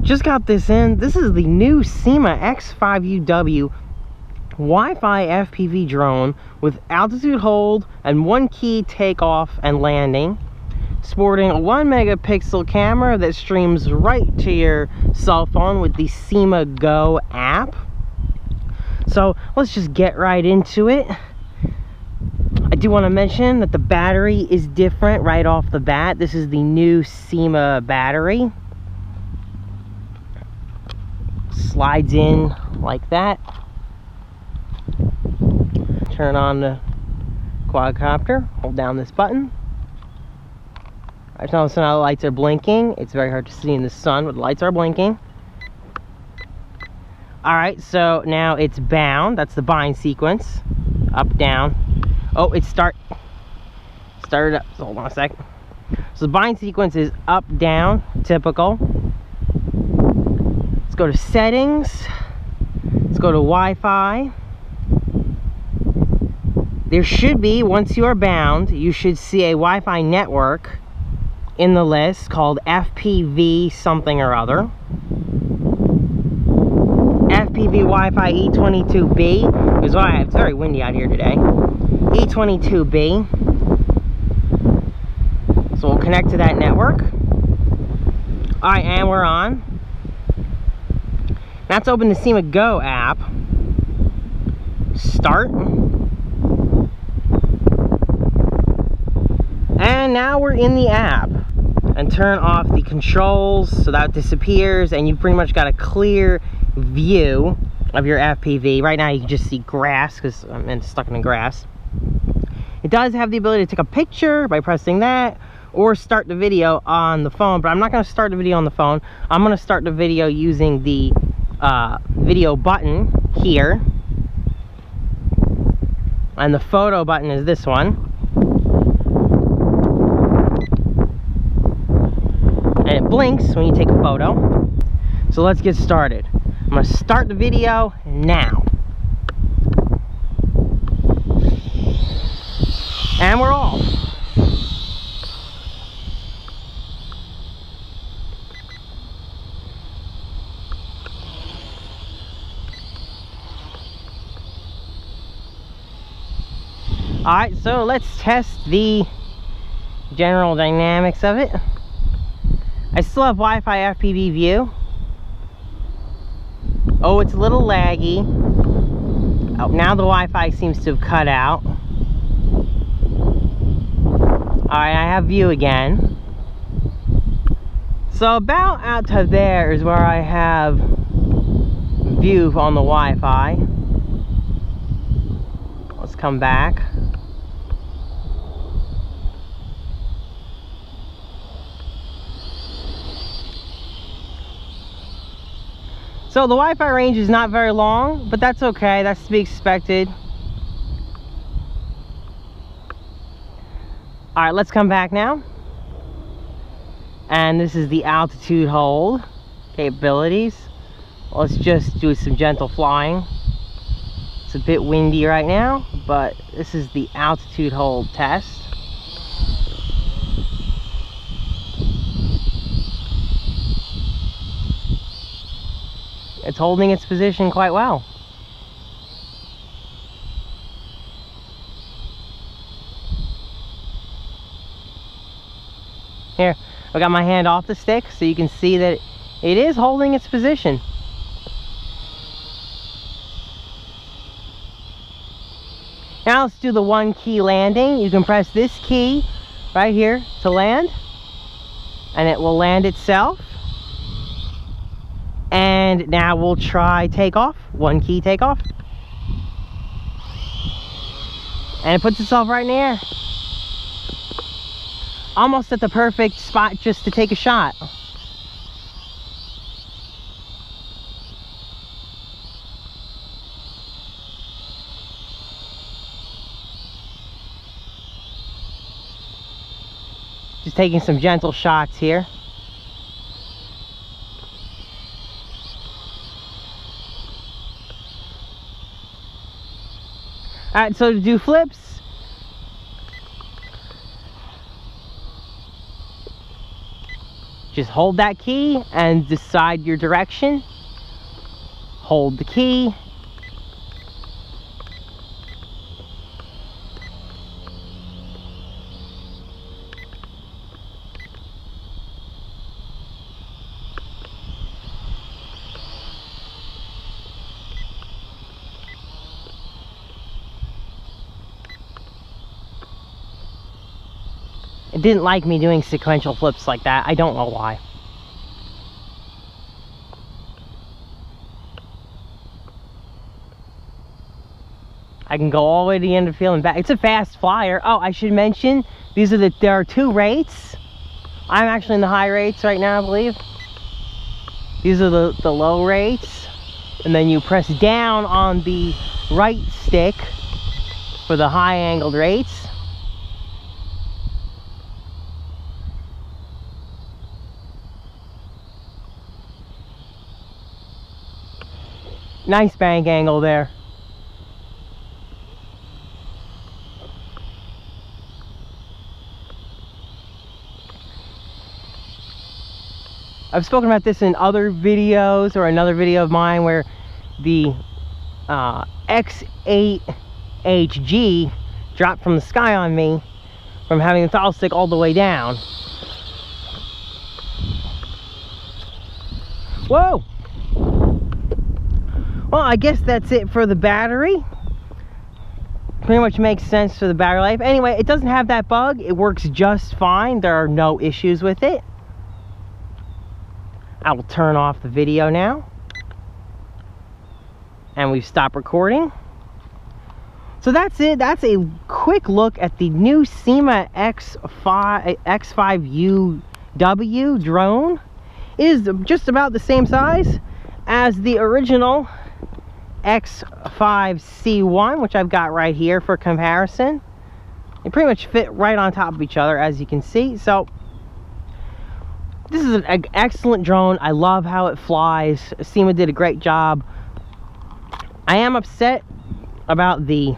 Just got this in. This is the new Syma X5UW Wi-Fi FPV drone with altitude hold and 1 key takeoff and landing, sporting a 1 megapixel camera that streams right to your cell phone with the Syma Go app. So let's just get right into it. I do want to mention that the battery is different right off the bat. This is the new Syma battery. Slides in like that. Turn on the quadcopter, hold down this button. I notice now the lights are blinking. It's very hard to see in the sun, but the lights are blinking. Alright, so now it's bound. That's the bind sequence. Up, down. Oh, it started up. So hold on a sec. So the bind sequence is up, down, typical. Let's go to settings. Let's go to Wi-Fi. There should be, once you are bound, you should see a Wi-Fi network in the list called FPV something or other. FPV Wi-Fi E22B is what I have. It's very windy out here today. E22B. So we'll connect to that network. Alright, and we're on. Now let's open the Syma Go app. Start. And now we're in the app. And turn off the controls so that disappears, and you pretty much got a clear view of your FPV. Right now you can just see grass because I'm stuck in the grass. It does have the ability to take a picture by pressing that, or start the video on the phone, but I'm not going to start the video on the phone. I'm going to start the video using the video button here, and the photo button is this one. And it blinks when you take a photo. So let's get started. I'm going to start the video now. And we're off. Alright, so let's test the general dynamics of it. I still have Wi-Fi FPV view. Oh, it's a little laggy. Oh, now the Wi-Fi seems to have cut out. Alright, I have view again. So about out to there is where I have view on the Wi-Fi. Let's come back. So the Wi-Fi range is not very long, but that's okay. That's to be expected. Alright, let's come back now. And this is the altitude hold capabilities. Let's just do some gentle flying. It's a bit windy right now, but this is the altitude hold test. It's holding its position quite well. Here, I got my hand off the stick so you can see that it is holding its position. Now let's do the 1 key landing. You can press this key right here to land, and it will land itself. And now we'll try takeoff. 1 key takeoff. And it puts itself right in the air. Almost at the perfect spot just to take a shot. Just taking some gentle shots here. Alright, so to do flips, Just hold that key and decide your direction. Hold the key. It didn't like me doing sequential flips like that. I don't know why. I can go all the way to the end of the field and back. It's a fast flyer. Oh, I should mention, there are two rates. I'm actually in the high rates right now, I believe. These are the low rates. And then you press down on the right stick for the high angled rates. Nice bank angle there. I've spoken about this in other videos, or another video of mine where the X8HG dropped from the sky on me from having the throttle stick all the way down. Whoa! Well, I guess that's it for the battery. Pretty much makes sense for the battery life. Anyway, it doesn't have that bug. It works just fine. There are no issues with it. I will turn off the video now. And we've stopped recording. So that's it. That's a quick look at the new Syma X5UW drone. It is just about the same size as the original X5C1, which I've got right here for comparison. They pretty much fit right on top of each other, as you can see. So this is an excellent drone. I love how it flies. Syma did a great job. I am upset about the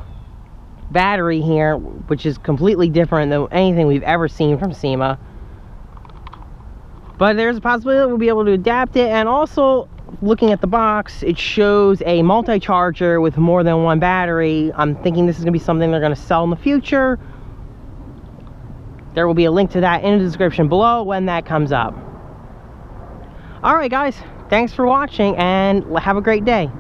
battery here, which is completely different than anything we've ever seen from Syma. But there's a possibility that we'll be able to adapt it. And also, looking at the box, it shows a multi-charger with more than one battery. I'm thinking this is going to be something they're going to sell in the future. There will be a link to that in the description below when that comes up. Alright guys, thanks for watching and have a great day.